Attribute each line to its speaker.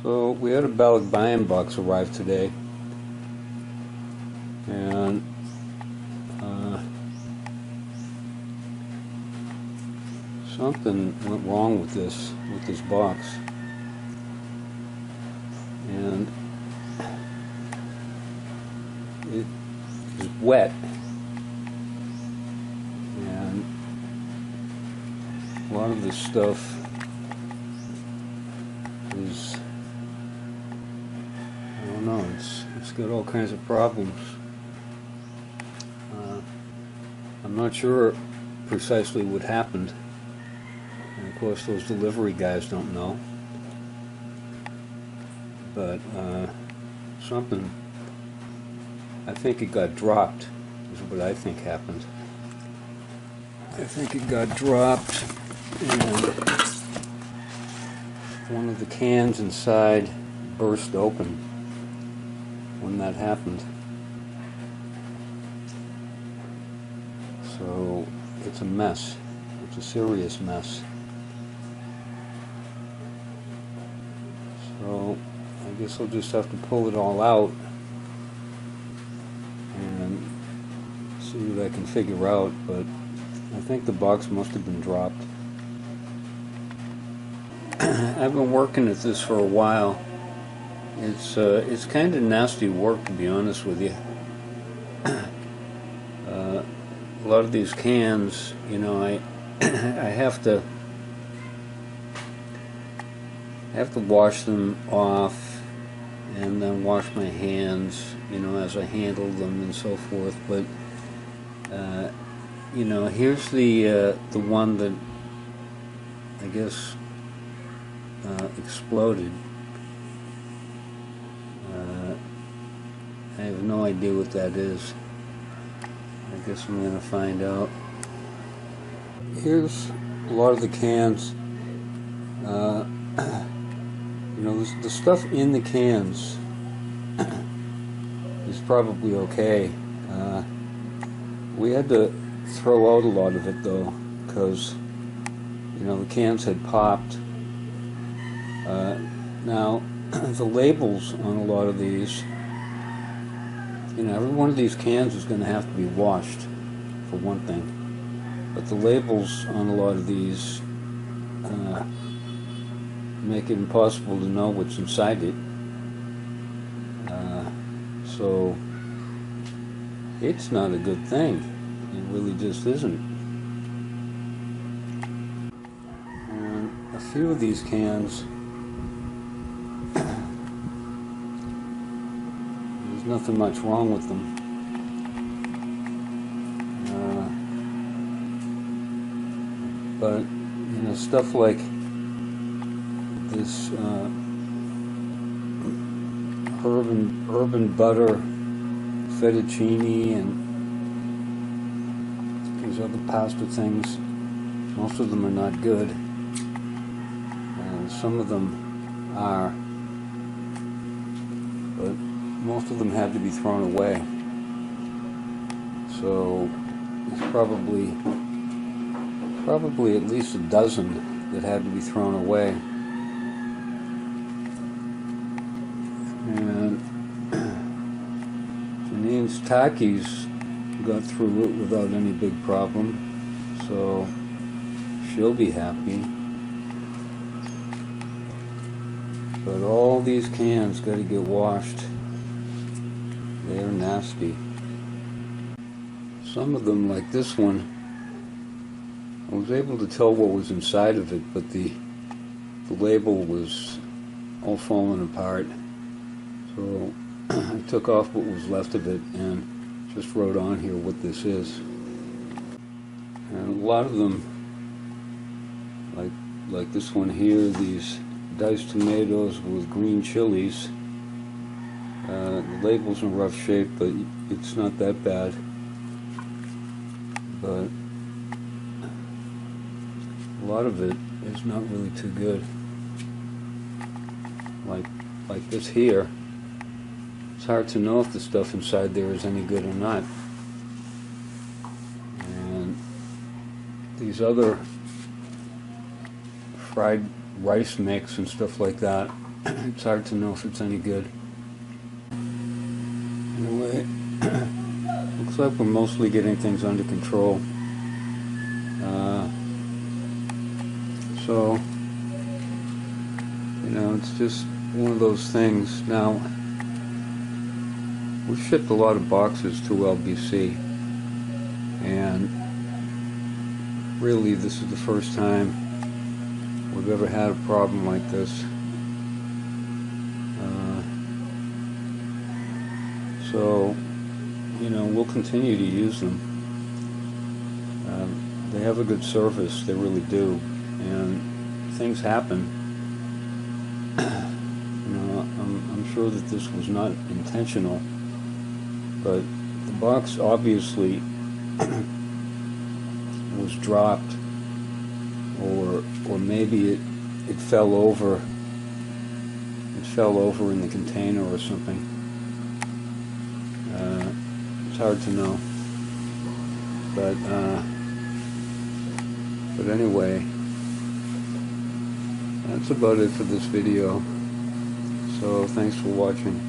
Speaker 1: So we had a Balikbayan box arrive today, and something went wrong with this box, and it is wet, and a lot of this stuff is, I don't know, it's got all kinds of problems. I'm not sure precisely what happened, and of course those delivery guys don't know, but something, I think it got dropped, is what I think happened. I think it got dropped, and one of the cans inside burst open when that happened. So it's a mess. It's a serious mess. So I guess I'll just have to pull it all out and see what I can figure out, but I think the box must have been dropped. I've been working at this for a while. It's kind of nasty work, to be honest with you. A lot of these cans, you know, I have to wash them off and then wash my hands, you know, as I handle them and so forth. But you know, here's the one that I guess exploded. I have no idea what that is. I guess I'm going to find out. Here's a lot of the cans. You know, the stuff in the cans is probably okay. We had to throw out a lot of it though, because, you know, the cans had popped. Now, the labels on a lot of these, you know, every one of these cans is going to have to be washed, for one thing. But the labels on a lot of these make it impossible to know what's inside it. So it's not a good thing. It really just isn't. And a few of these cans, there's nothing much wrong with them. But, you know, stuff like this urban butter fettuccine and these other pasta things, most of them are not good, and some of them are, but most of them had to be thrown away. So it's probably at least a dozen that had to be thrown away. And Janine's Takis got through it without any big problem, so she'll be happy. But all these cans got to get washed. They're nasty. Some of them, like this one, I was able to tell what was inside of it, but the label was all falling apart. So I took off what was left of it and just wrote on here what this is. And a lot of them, like this one here, these diced tomatoes with green chilies, the label's in rough shape, but it's not that bad. But a lot of it is not really too good. Like this here, it's hard to know if the stuff inside there is any good or not. And these other fried rice mix and stuff like that, it's hard to know if it's any good. Anyway, looks like we're mostly getting things under control. So, you know, it's just one of those things. Now, we've shipped a lot of boxes to LBC, and really this is the first time we've ever had a problem like this. So, you know, we'll continue to use them. They have a good service, they really do, and things happen. You know, I'm sure that this was not intentional, but the box obviously was dropped, or maybe it fell over. It fell over in the container or something. It's hard to know, but anyway, that's about it for this video. So thanks for watching.